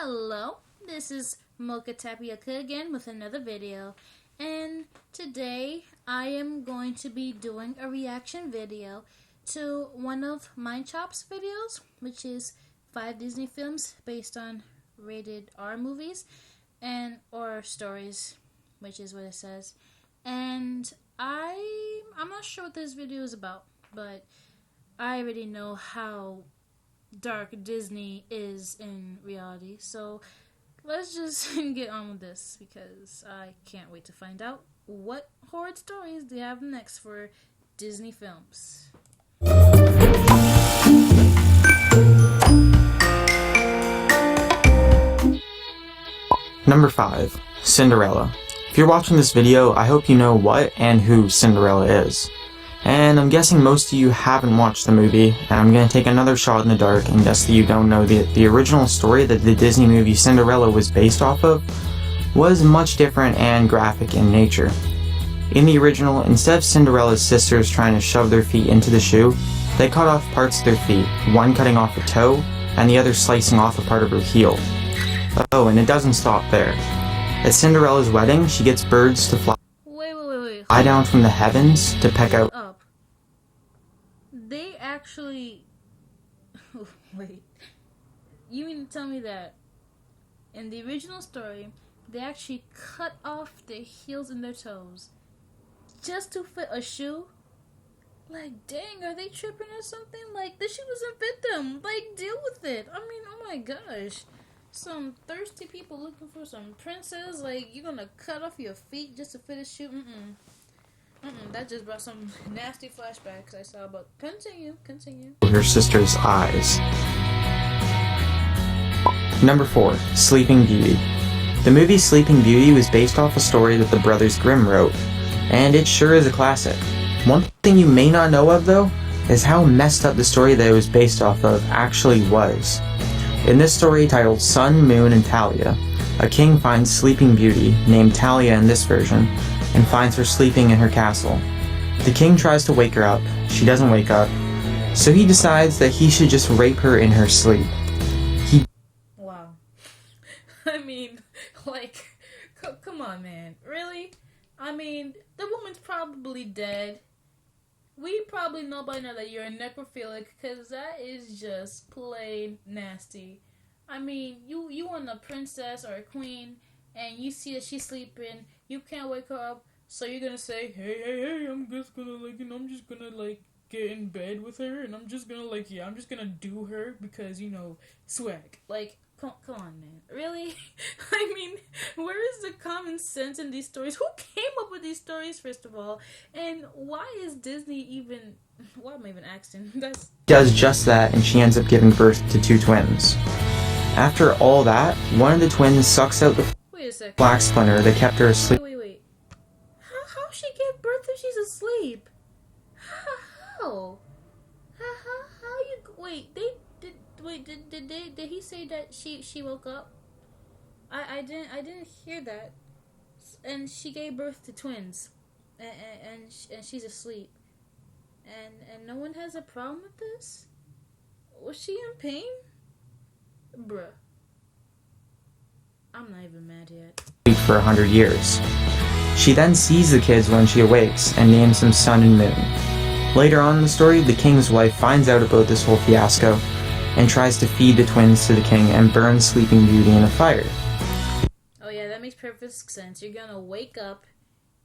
Hello, this is Mocha Tapioca again with another video, and today I am going to be doing a reaction video to one of MindChops videos, which is 5 Disney films based on rated R movies and or stories, which is what it says. And I'm not sure what this video is about, but I already know how dark Disney is in reality. So let's just get on with this because I can't wait to find out what horrid stories they have next for Disney films. Number 5. Cinderella. If you're watching this video, I hope you know what and who Cinderella is. And I'm guessing most of you haven't watched the movie, and I'm going to take another shot in the dark and guess that you don't know the original story that the Disney movie Cinderella was based off of was much different and graphic in nature. In the original, instead of Cinderella's sisters trying to shove their feet into the shoe, they cut off parts of their feet, one cutting off a toe, and the other slicing off a part of her heel. Oh, and it doesn't stop there. At Cinderella's wedding, she gets birds to fly down from the heavens to peck out. They actually... Wait. You mean to tell me that in the original story, they actually cut off their heels and their toes just to fit a shoe? Like, dang, are they tripping or something? Like, the shoe doesn't fit them. Like, deal with it. I mean, oh my gosh. Some thirsty people looking for some princess. Like, you're gonna cut off your feet just to fit a shoe? That just brought some nasty flashbacks I saw, but continue. Her sister's eyes. Number 4. Sleeping Beauty. The movie Sleeping Beauty was based off a story that the Brothers Grimm wrote, and it sure is a classic. One thing you may not know of, though, is how messed up the story that it was based off of actually was. In this story titled Sun, Moon, and Talia, a king finds Sleeping Beauty, named Talia in this version, and finds her sleeping in her castle. The king tries to wake her up. She doesn't wake up, so he decides that he should just rape her in her sleep. Wow. I mean, like, come on, man. Really? I mean, the woman's probably dead. We probably know by now that you're a necrophilic, because that is just plain nasty. I mean, you want a princess or a queen, and you see that she's sleeping, you can't wake her up, so you're gonna say, hey, I'm just gonna, I'm just gonna, get in bed with her, and I'm just gonna, I'm just gonna do her, because, swag. Like, come on, man. Really? I mean, where is the common sense in these stories? Who came up with these stories, first of all? And why is Disney even... Why am I even asking? Does just that, and she ends up giving birth to 2 twins. After all that, one of the twins sucks out the black splinter that kept her asleep. Wait. How she give birth if she's asleep? How? How you... Wait, did he say that she woke up? I didn't hear that. And she gave birth to twins. And she's asleep. And no one has a problem with this? Was she in pain? Bruh. I'm not even mad yet. For 100 years. She then sees the kids when she awakes and names them Sun and Moon. Later on in the story, the king's wife finds out about this whole fiasco and tries to feed the twins to the king and burns Sleeping Beauty in a fire. Oh yeah, that makes perfect sense. You're gonna wake up,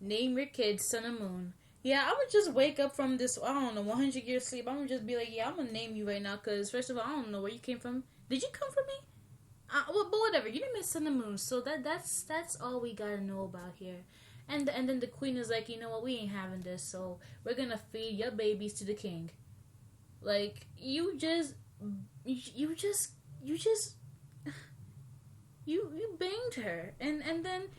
name your kids Sun and Moon. Yeah, I would just wake up from this, 100-year sleep. I'm gonna just be like, yeah, I'm gonna name you right now, because first of all, I don't know where you came from. Did you come from me? But whatever, you name it Sun and Moon, so that's all we gotta know about here. And then the queen is like, you know what, we ain't having this, so we're gonna feed your babies to the king. Like, you banged her, and then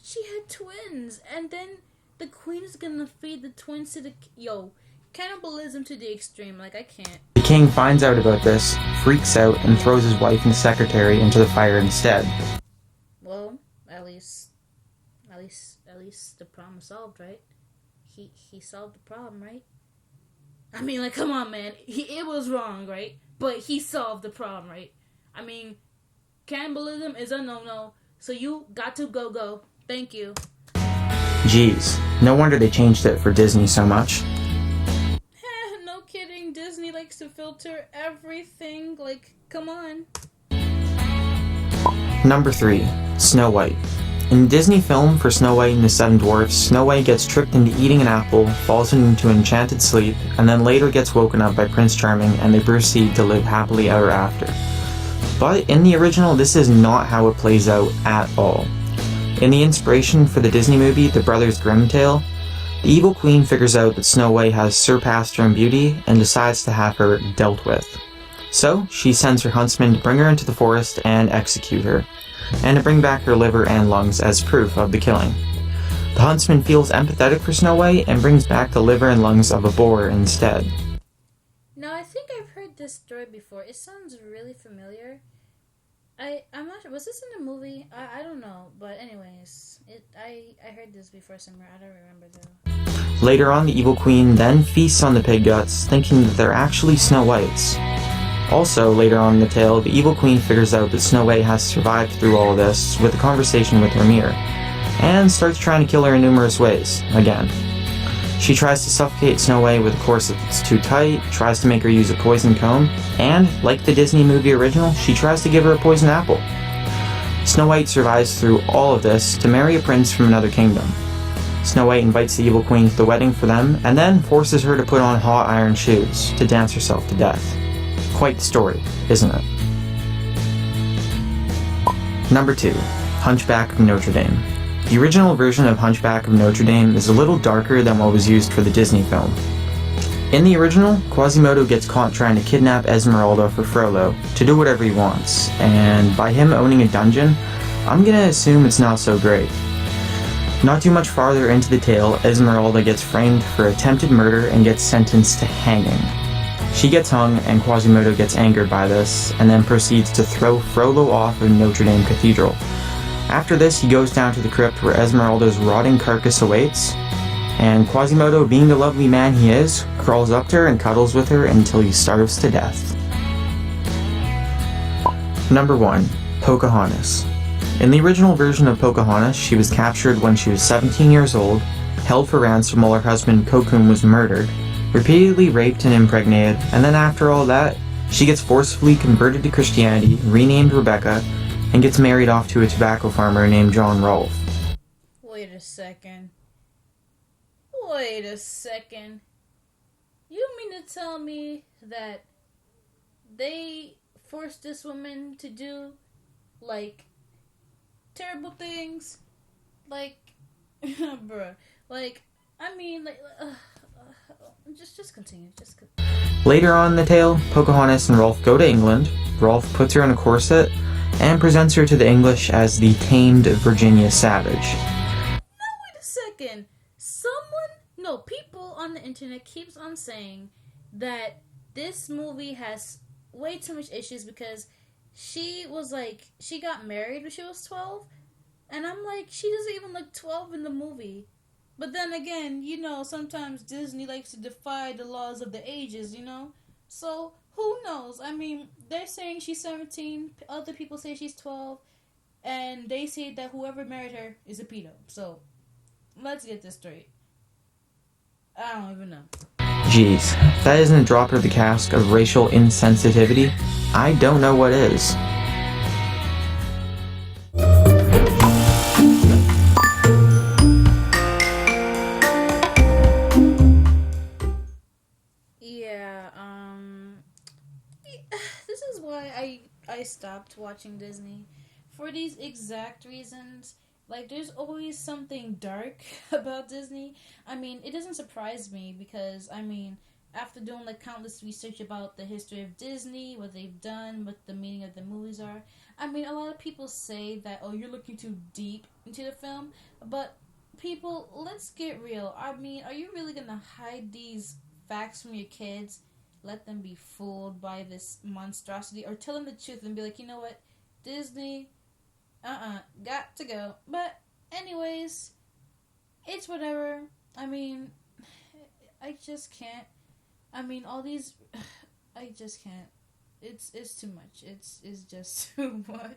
she had twins, and then the queen is gonna feed the twins to the... Yo, cannibalism to the extreme, like, I can't. The king finds out about this, freaks out, and throws his wife and secretary into the fire instead. Well, at least the problem is solved, right? He solved the problem, right? I mean, like, come on, man. It was wrong, right? But he solved the problem, right? I mean, cannibalism is a no-no. So you got to go. Thank you. Jeez, no wonder they changed it for Disney so much. No kidding. Disney likes to filter everything. Like, come on. Number 3. Snow White. In the Disney film for Snow White and the Seven Dwarfs, Snow White gets tricked into eating an apple, falls into enchanted sleep, and then later gets woken up by Prince Charming, and they proceed to live happily ever after. But in the original, this is not how it plays out at all. In the inspiration for the Disney movie, The Brothers Grimm Tale, the evil queen figures out that Snow White has surpassed her in beauty and decides to have her dealt with. So, she sends her huntsman to bring her into the forest and execute her, and to bring back her liver and lungs as proof of the killing. The huntsman feels empathetic for Snow White and brings back the liver and lungs of a boar instead. Now, I think I've heard this story before. It sounds really familiar. I'm not sure. Was this in a movie? I don't know. But anyways, I heard this before somewhere. I don't remember though. Later on, the evil queen then feasts on the pig guts, thinking that they're actually Snow White's. Also, later on in the tale, the evil queen figures out that Snow White has survived through all this with a conversation with her mirror, and starts trying to kill her in numerous ways, again. She tries to suffocate Snow White with a corset that's too tight, tries to make her use a poison comb, and, like the Disney movie original, she tries to give her a poison apple. Snow White survives through all of this to marry a prince from another kingdom. Snow White invites the evil queen to the wedding for them, and then forces her to put on hot iron shoes to dance herself to death. Quite the story, isn't it? Number 2. Hunchback of Notre Dame. The original version of Hunchback of Notre Dame is a little darker than what was used for the Disney film. In the original, Quasimodo gets caught trying to kidnap Esmeralda for Frollo to do whatever he wants, and by him owning a dungeon, I'm gonna assume it's not so great. Not too much farther into the tale, Esmeralda gets framed for attempted murder and gets sentenced to hanging. She gets hung, and Quasimodo gets angered by this, and then proceeds to throw Frollo off of Notre Dame Cathedral. After this, he goes down to the crypt where Esmeralda's rotting carcass awaits, and Quasimodo, being the lovely man he is, crawls up to her and cuddles with her until he starves to death. Number 1. Pocahontas. In the original version of Pocahontas, she was captured when she was 17 years old, held for ransom while her husband Kocoum was murdered, repeatedly raped and impregnated, and then after all that, she gets forcefully converted to Christianity, renamed Rebecca, and gets married off to a tobacco farmer named John Rolfe. Wait a second. You mean to tell me that they forced this woman to do, like, terrible things? Like, bruh. Like, I mean, like, just continue. Later on in the tale, Pocahontas and Rolfe go to England. Rolfe puts her in a corset and presents her to the English as the tamed Virginia Savage. Now wait a second. People on the internet keeps on saying that this movie has way too much issues because she got married when she was 12, and I'm like, she doesn't even look 12 in the movie. But then again, sometimes Disney likes to defy the laws of the ages, So, who knows? I mean, they're saying she's 17, other people say she's 12, and they say that whoever married her is a pedo. So, let's get this straight. I don't even know. Jeez, if that isn't a drop of the cask of racial insensitivity, I don't know what is. This is why I stopped watching Disney. For these exact reasons. Like, there's always something dark about Disney. I mean, it doesn't surprise me because, after doing, countless research about the history of Disney, what they've done, what the meaning of the movies are, a lot of people say that, oh, you're looking too deep into the film. But, people, let's get real. Are you really going to hide these facts from your kids? Let them be fooled by this monstrosity? Or tell them the truth and be like, you know what? Disney... got to go. But anyways, it's whatever. I just can't. All these, I just can't. It's too much. It's just too much.